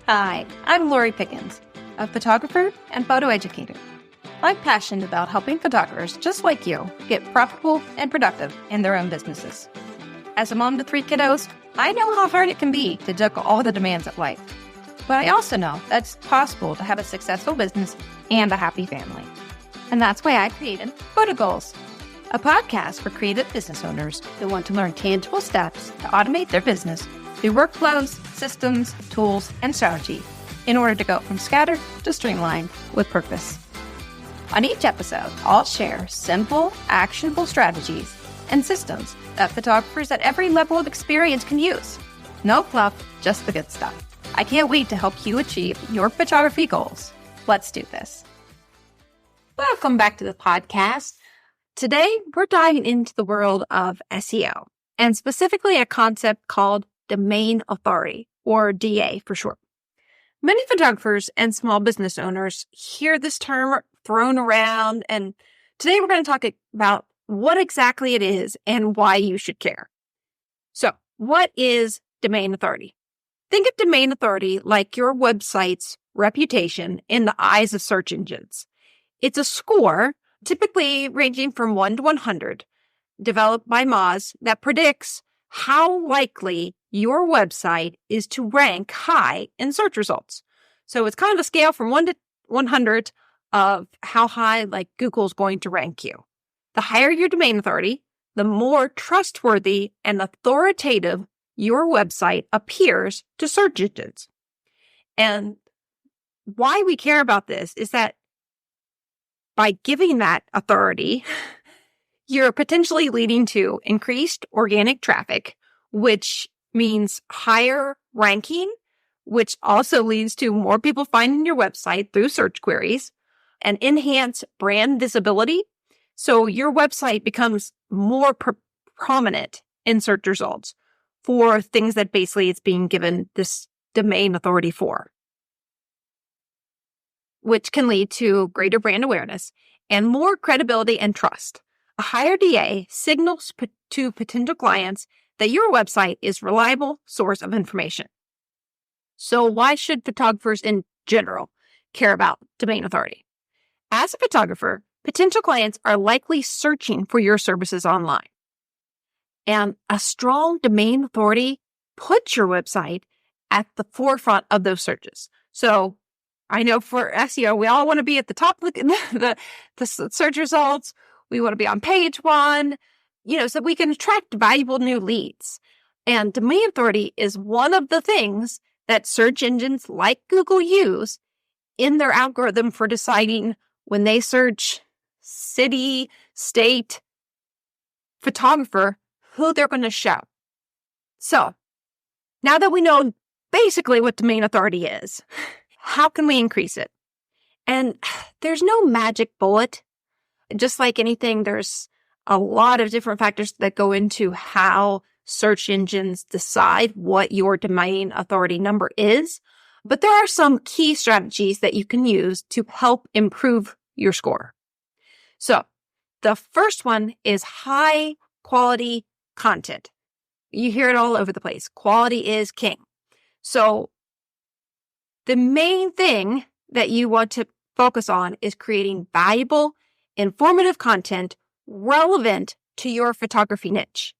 Hi, I'm Lori Pickens, a photographer and photo educator. I'm passionate about helping photographers just like you get profitable and productive in their own businesses. As a mom to 3 kiddos, I know how hard it can be to juggle all the demands of life. But I also know that it's possible to have a successful business and a happy family. And that's why I created Photo Goals, a podcast for creative business owners who want to learn tangible steps to automate their business through workflows, systems, tools, and strategy in order to go from scattered to streamlined with purpose. On each episode, I'll share simple, actionable strategies and systems that photographers at every level of experience can use. No fluff, just the good stuff. I can't wait to help you achieve your photography goals. Let's do this. Welcome back to the podcast. Today, we're diving into the world of SEO, and specifically a concept called domain authority, or DA for short. Many photographers and small business owners hear this term thrown around, and today we're going to talk about what exactly it is and why you should care. So, what is domain authority? Think of domain authority like your website's reputation in the eyes of search engines. It's a score, typically ranging from 1 to 100, developed by Moz that predicts how likely your website is to rank high in search results. So it's kind of a scale from 1 to 100 of how high Google's going to rank you. The higher your domain authority, the more trustworthy and authoritative your website appears to search engines. And why we care about this is that by giving that authority, you're potentially leading to increased organic traffic, which means higher ranking, which also leads to more people finding your website through search queries, and enhanced brand visibility. So your website becomes more prominent in search results for things that basically it's being given this domain authority for, which can lead to greater brand awareness and more credibility and trust. A higher DA signals to potential clients that your website is a reliable source of information. So why should photographers in general care about domain authority? As a photographer, potential clients are likely searching for your services online. And a strong domain authority puts your website at the forefront of those searches. So I know for SEO, we all want to be at the top of the search results. We want to be on page 1, so we can attract valuable new leads. And domain authority is one of the things that search engines like Google use in their algorithm for deciding when they search city, state, photographer, who they're going to show. So now that we know basically what domain authority is, how can we increase it? And there's no magic bullet. Just like anything, there's a lot of different factors that go into how search engines decide what your domain authority number is. But there are some key strategies that you can use to help improve your score. So the first one is high quality content. You hear it all over the place. Quality is king. So the main thing that you want to focus on is creating valuable, informative content relevant to your photography niche.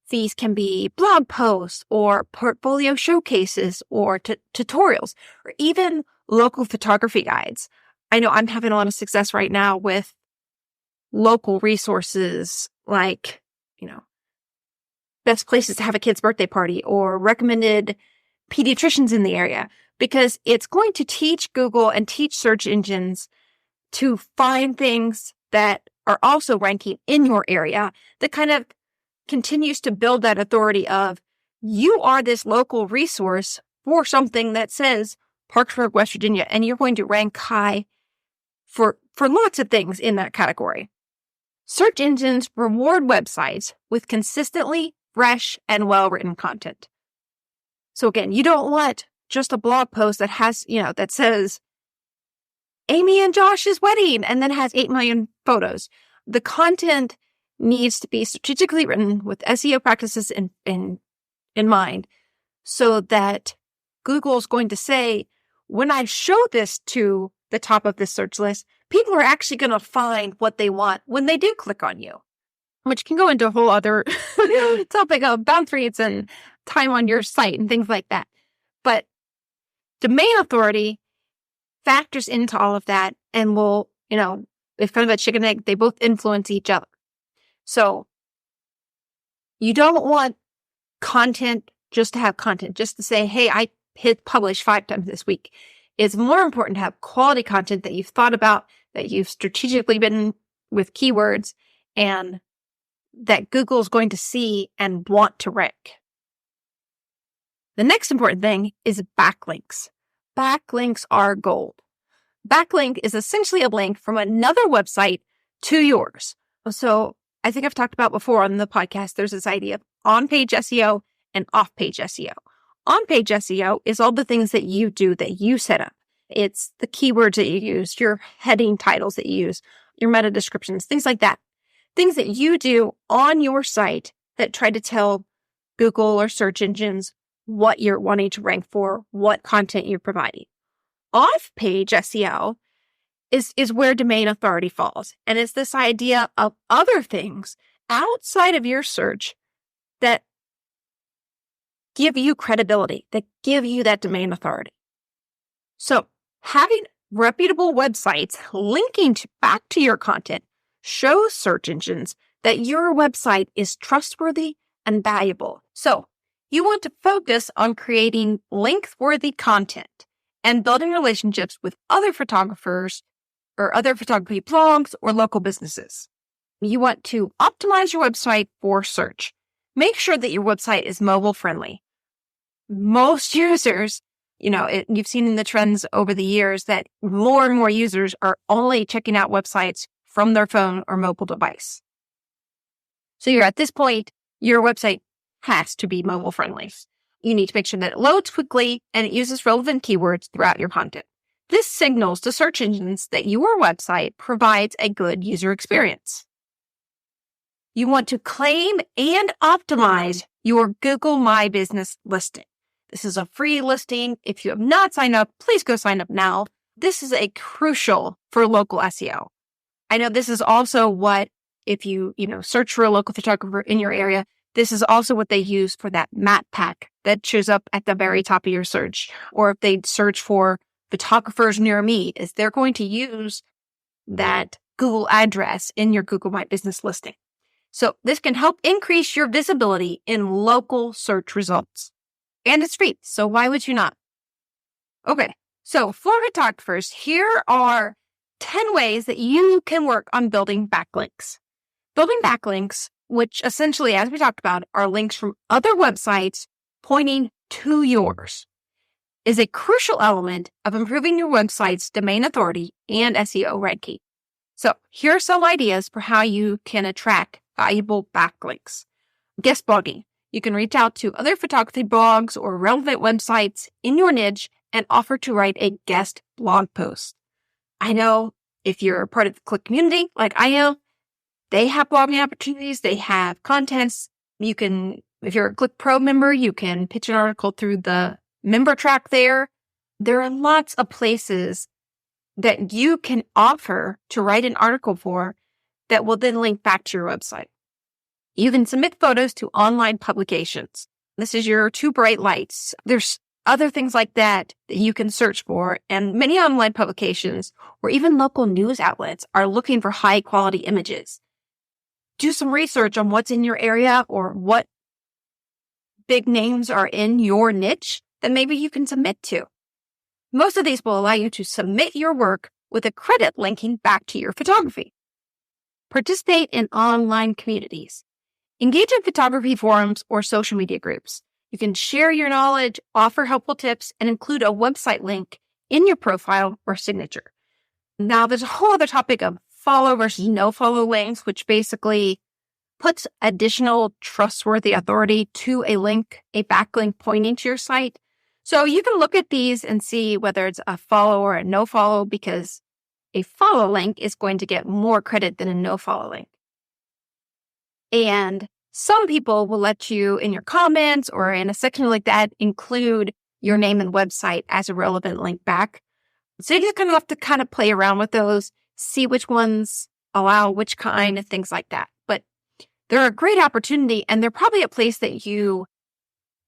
These can be blog posts or portfolio showcases or tutorials or even local photography guides. I know I'm having a lot of success right now with local resources like, best places to have a kid's birthday party or recommended pediatricians in the area, because it's going to teach Google and teach search engines to find things that are also ranking in your area that kind of continues to build that authority of you are this local resource for something that says Parkersburg, West Virginia, and you're going to rank high for lots of things in that category. Search engines reward websites with consistently fresh and well-written content. So again, you don't want just a blog post that has, that says Amy and Josh's wedding and then has 8 million photos. The content needs to be strategically written with SEO practices in mind so that Google's going to say, when I show this to the top of this search list, people are actually going to find what they want when they do click on you, which can go into a whole other topic of bounce rates and time on your site and things like that. But domain authority factors into all of that and will, it's kind of a chicken and egg. They both influence each other. So you don't want content just to have content, just to say, hey, I hit publish 5 times this week. It's more important to have quality content that you've thought about, that you've strategically been with keywords, and that Google's going to see and want to rank. The next important thing is backlinks. Backlinks are gold. Backlink is essentially a link from another website to yours. So I think I've talked about before on the podcast, there's this idea of on-page SEO and off-page SEO. On-page SEO is all the things that you do, that you set up. It's the keywords that you use, your heading titles that you use, your meta descriptions, things like that. Things that you do on your site that try to tell Google or search engines what you're wanting to rank for, what content you're providing. Off-page SEO is where domain authority falls. And it's this idea of other things outside of your search that give you credibility, that give you that domain authority. So having reputable websites linking back to your content shows search engines that your website is trustworthy and valuable. So you want to focus on creating link-worthy content and building relationships with other photographers or other photography blogs or local businesses. You want to optimize your website for search. Make sure that your website is mobile friendly. Most users, you've seen in the trends over the years that more and more users are only checking out websites from their phone or mobile device. So you're at this point, your website has to be mobile friendly. You need to make sure that it loads quickly and it uses relevant keywords throughout your content. This signals to search engines that your website provides a good user experience. You want to claim and optimize your Google My Business listing. This is a free listing. If you have not signed up, please go sign up now. This is crucial for local SEO. I know this is also what, if you search for a local photographer in your area, this is also what they use for that map pack that shows up at the very top of your search. Or if they search for photographers near me, is they're going to use that Google address in your Google My Business listing. So this can help increase your visibility in local search results. And it's free, so why would you not? Okay, so for photographers, here are 10 ways that you can work on building backlinks. Building backlinks, which essentially, as we talked about, are links from other websites pointing to yours, is a crucial element of improving your website's domain authority and SEO ranking. So here are some ideas for how you can attract valuable backlinks. Guest blogging. You can reach out to other photography blogs or relevant websites in your niche and offer to write a guest blog post. I know if you're a part of the Click community, like I am, they have blogging opportunities. They have contents. You can, if you're a Click Pro member, you can pitch an article through the member track there. There are lots of places that you can offer to write an article for that will then link back to your website. You can submit photos to online publications. This is your 2 bright lights. There's other things like that you can search for, and many online publications or even local news outlets are looking for high quality images. Do some research on what's in your area or what big names are in your niche that maybe you can submit to. Most of these will allow you to submit your work with a credit linking back to your photography. Participate in online communities. Engage in photography forums or social media groups. You can share your knowledge, offer helpful tips, and include a website link in your profile or signature. Now, there's a whole other topic of follow versus no follow links, which basically puts additional trustworthy authority to a link, a backlink pointing to your site. So you can look at these and see whether it's a follow or a no follow, because a follow link is going to get more credit than a no follow link. And some people will let you in your comments or in a section like that include your name and website as a relevant link back. So you're going to have to kind of play around with those, see which ones allow which kind of things like that. But they're a great opportunity, and they're probably a place that you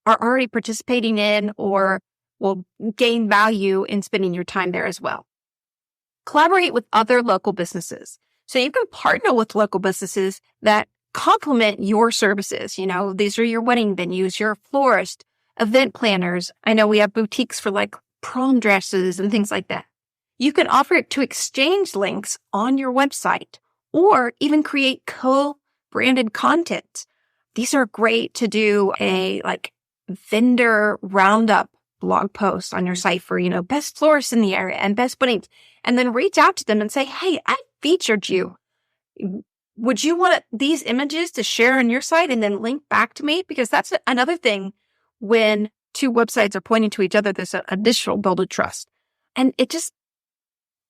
are already participating in or will gain value in spending your time there as well. Collaborate with other local businesses. So you can partner with local businesses that complement your services. These are your wedding venues, your florist, event planners. I know we have boutiques for like prom dresses and things like that. You can offer it to exchange links on your website or even create co-branded content. These are great to do a vendor roundup blog post on your site for, best florists in the area and best weddings, and then reach out to them and say, hey, I featured you. Would you want these images to share on your site and then link back to me? Because that's another thing when two websites are pointing to each other, there's an additional build of trust. And it just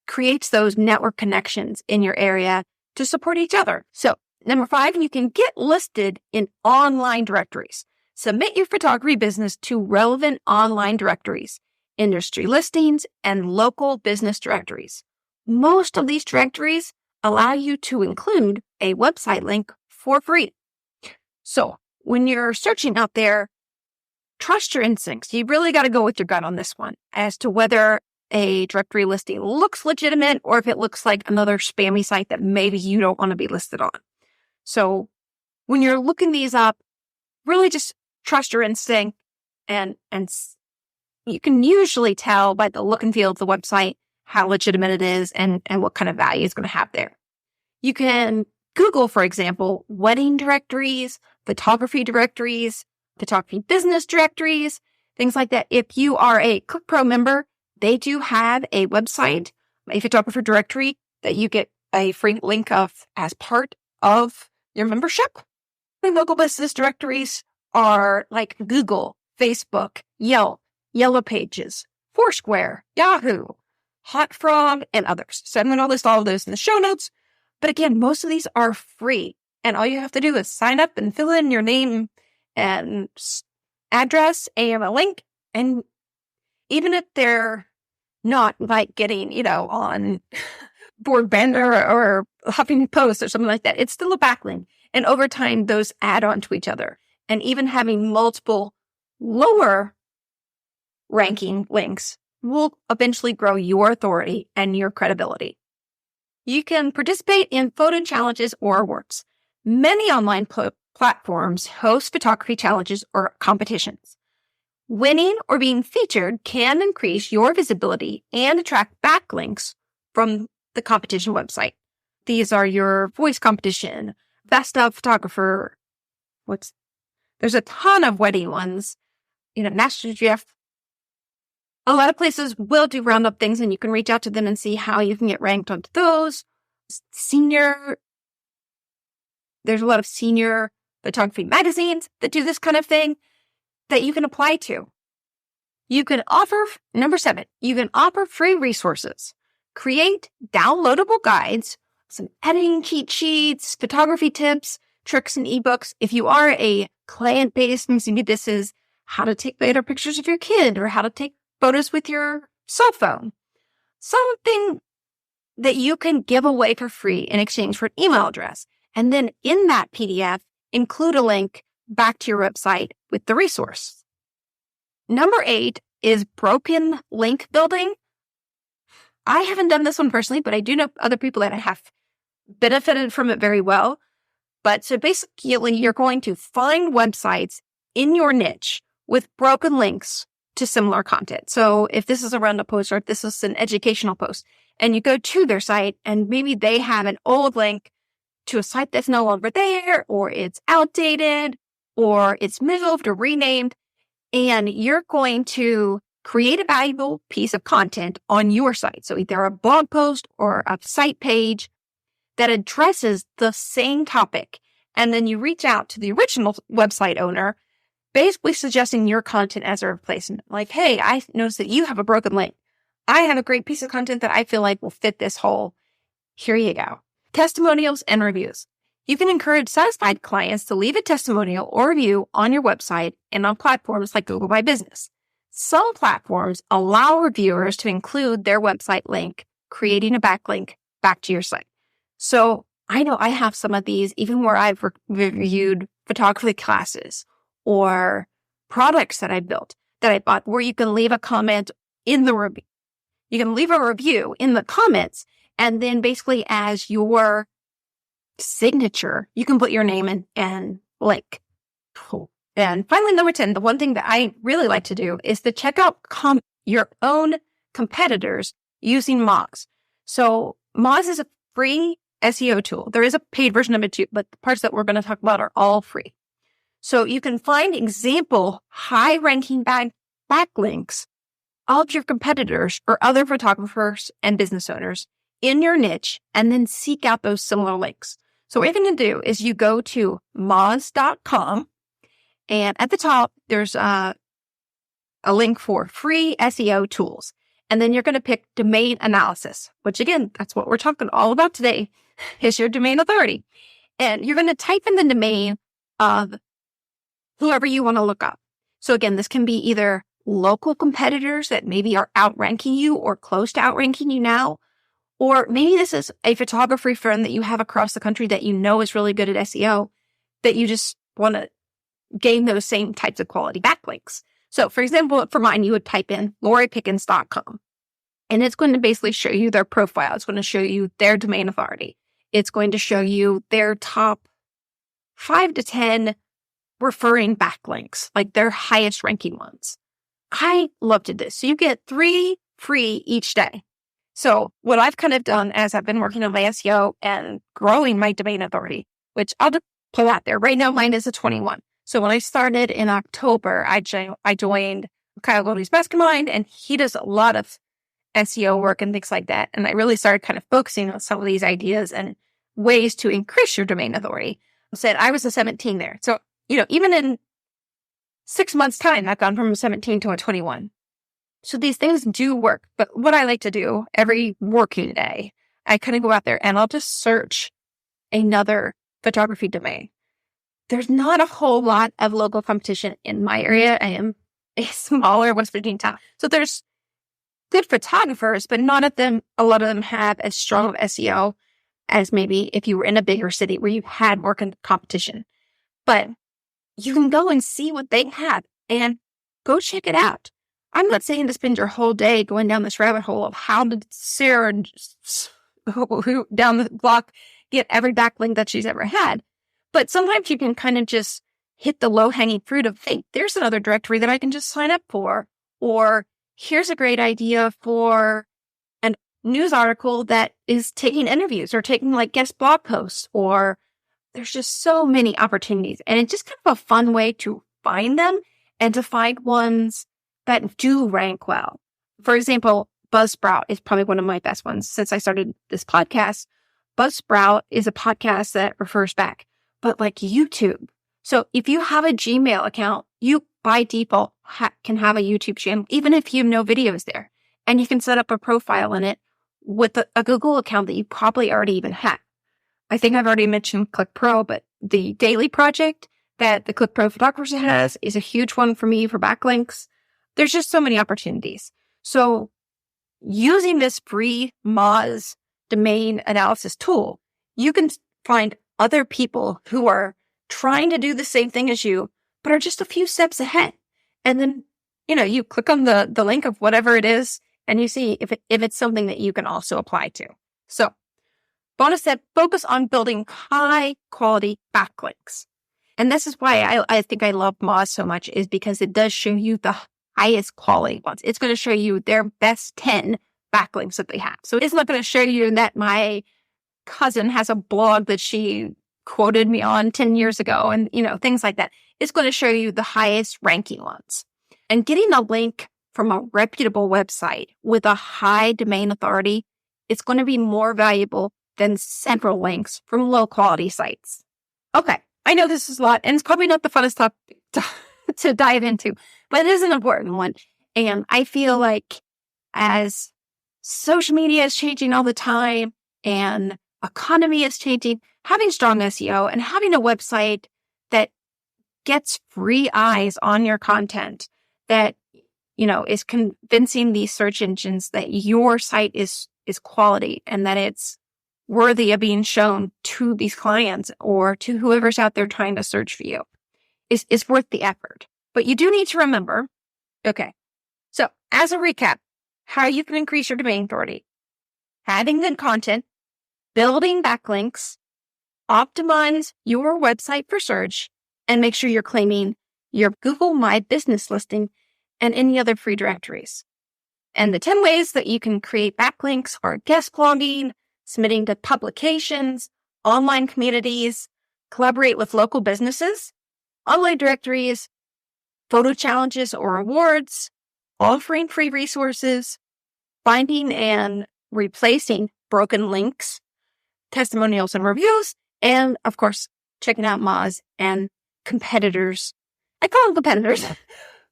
creates those network connections in your area to support each other. So number 5, you can get listed in online directories. Submit your photography business to relevant online directories, industry listings, and local business directories. Most of these directories allow you to include a website link for free. So when you're searching out there, trust your instincts. You really got to go with your gut on this one as to whether a directory listing looks legitimate or if it looks like another spammy site that maybe you don't want to be listed on. So when you're looking these up, really just trust your instinct, and you can usually tell by the look and feel of the website how legitimate it is and what kind of value it's going to have there. You can Google, for example, wedding directories, photography business directories, things like that. If you are a ClickPro member, they do have a website, a photographer directory that you get a free link of as part of your membership. The local business directories are like Google, Facebook, Yelp, Yellow Pages, Foursquare, Yahoo, Hot Frog, and others. So I'm going to list all of those in the show notes. But again, most of these are free. And all you have to do is sign up and fill in your name and address and a link. And even if they're not like getting, on Boardbender or Huffington Post or something like that, it's still a backlink. And over time, those add on to each other. And even having multiple lower ranking links will eventually grow your authority and your credibility. You can participate in photo challenges or awards. Many online platforms host photography challenges or competitions. Winning or being featured can increase your visibility and attract backlinks from the competition website. These are your voice competition, best of photographer. There's a ton of wedding ones, National Geographic. A lot of places will do roundup things, and you can reach out to them and see how you can get ranked onto those. There's a lot of senior photography magazines that do this kind of thing that you can apply to. You can offer, number 7, you can offer free resources. Create downloadable guides, some editing cheat sheets, photography tips, tricks, and ebooks. If you are a client-based, maybe this is how to take better pictures of your kid or how to take photos with your cell phone. Something that you can give away for free in exchange for an email address. And then in that PDF, include a link back to your website with the resource. Number 8 is broken link building. I haven't done this one personally, but I do know other people that have benefited from it very well. But so basically, you're going to find websites in your niche with broken links to similar content. So if this is a roundup post or if this is an educational post, and you go to their site and maybe they have an old link to a site that's no longer there, or it's outdated, or it's moved or renamed, and you're going to create a valuable piece of content on your site. So either a blog post or a site page that addresses the same topic. And then you reach out to the original website owner, basically suggesting your content as a replacement. Like, hey, I noticed that you have a broken link. I have a great piece of content that I feel like will fit this hole. Here you go. Testimonials and reviews. You can encourage satisfied clients to leave a testimonial or review on your website and on platforms like Google My Business. some platforms allow reviewers to include their website link, creating a backlink back to your site. So I know I have some of these, even where I've reviewed photography classes or products that I built, that I bought, where you can leave a comment in the review. You can leave a review in the comments, and then basically as your signature, you can put your name in and link. Cool. And finally, number 10, the one thing that I really like to do is to check out your own competitors using Moz. So Moz is a free SEO tool. There is a paid version of it too, but the parts that we're going to talk about are all free. So you can find example high-ranking backlinks of your competitors or other photographers and business owners in your niche, and then seek out those similar links. So what you're going to do is you go to moz.com, and at the top, there's a link for free SEO tools. And then you're going to pick domain analysis, which again, that's what we're talking all about today, is your domain authority. And you're going to type in the domain of whoever you want to look up. So again, this can be either local competitors that maybe are outranking you or close to outranking you now, or maybe this is a photography firm that you have across the country that you know is really good at SEO, that you just want to gain those same types of quality backlinks. So for example, for mine, you would type in loripickens.com, and it's going to basically show you their profile. It's going to show you their domain authority. It's going to show you their top 5 to 10 referring backlinks, like their highest ranking ones. I loved this. So you get 3 free each day. So what I've kind of done as I've been working on my SEO and growing my domain authority, which I'll just pull out there. Right now, mine is a 21. So when I started in October, I joined Kyle Goldie's mastermind, and he does a lot of SEO work and things like that. And I really started kind of focusing on some of these ideas and ways to increase your domain authority. I said I was a 17 there. So, even in 6 months' time, I've gone from a 17 to a 21. So these things do work. But what I like to do every working day, I kind of go out there and I'll just search another photography domain. There's not a whole lot of local competition in my area. I am a smaller West Virginia town. So there's good photographers, but a lot of them have as strong of SEO as maybe if you were in a bigger city where you had more competition. But you can go and see what they have and go check it out. I'm not saying to spend your whole day going down this rabbit hole of how did Sarah who down the block get every backlink that she's ever had. But sometimes you can kind of just hit the low-hanging fruit of, hey, there's another directory that I can just sign up for. Or here's a great idea for a news article that is taking interviews or taking like guest blog posts. Or there's just so many opportunities. And it's just kind of a fun way to find them and to find ones that do rank well. For example, Buzzsprout is probably one of my best ones since I started this podcast. Buzzsprout is a podcast that refers back, but like YouTube. So if you have a Gmail account, you by default can have a YouTube channel, even if you have no videos there. And you can set up a profile in it with a Google account that you probably already even have. I think I've already mentioned ClickPro, but the daily project that the ClickPro photographer has is a huge one for me for backlinks. There's just so many opportunities. So using this free Moz domain analysis tool, you can find other people who are trying to do the same thing as you, but are just a few steps ahead. And then, you click on the link of whatever it is, and you see if it's something that you can also apply to. So bonus tip, focus on building high quality backlinks. And this is why I think I love Moz so much, is because it does show you the highest quality ones. It's going to show you their best 10 backlinks that they have. So it's not going to show you that my cousin has a blog that she quoted me on 10 years ago and, things like that. It's going to show you the highest ranking ones. And getting a link from a reputable website with a high domain authority, it's going to be more valuable than several links from low quality sites. Okay. I know this is a lot, and it's probably not the funnest topic to dive into, but it is an important one. And I feel like as social media is changing all the time and economy is changing, having strong SEO and having a website that gets free eyes on your content, that is convincing these search engines that your site is quality and that it's worthy of being shown to these clients or to whoever's out there trying to search for you is worth the effort. But you do need to remember, okay, so as a recap, how you can increase your domain authority: having good content, building backlinks, optimize your website for search, and make sure you're claiming your Google My Business listing and any other free directories. And the 10 ways that you can create backlinks are guest blogging, submitting to publications, online communities, collaborate with local businesses, online directories, photo challenges or awards, offering free resources, finding and replacing broken links, testimonials and reviews, and of course, checking out Moz and competitors. I call them competitors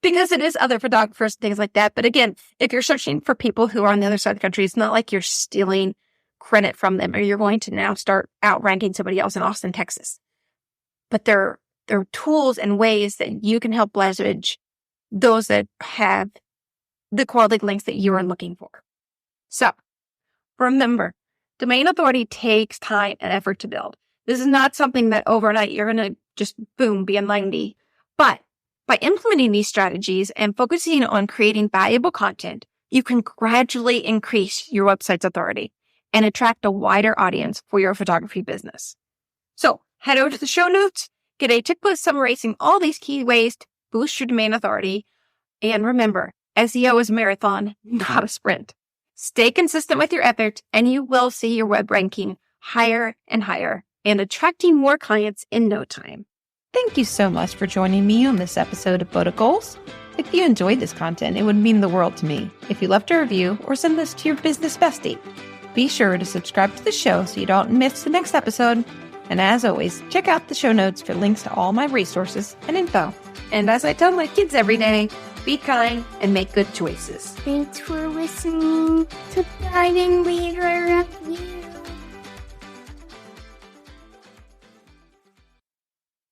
because it is other photographers and things like that. But again, if you're searching for people who are on the other side of the country, it's not like you're stealing credit from them or you're going to now start outranking somebody else in Austin, Texas. But there are tools and ways that you can help leverage those that have the quality links that you are looking for. So remember, domain authority takes time and effort to build. This is not something that overnight you're going to just boom, be a 90. But by implementing these strategies and focusing on creating valuable content, you can gradually increase your website's authority and attract a wider audience for your photography business. So head over to the show notes, get a checklist summarizing all these key ways to boost your domain authority. And remember, SEO is a marathon, not a sprint. Stay consistent with your effort and you will see your web ranking higher and higher and attracting more clients in no time. Thank you so much for joining me on this episode of Photo Goals. If you enjoyed this content, it would mean the world to me if you left a review or send this to your business bestie. Be sure to subscribe to the show so you don't miss the next episode. And as always, check out the show notes for links to all my resources and info. And as I tell my kids every day, be kind and make good choices. Thanks for listening to Guiding Leader of You.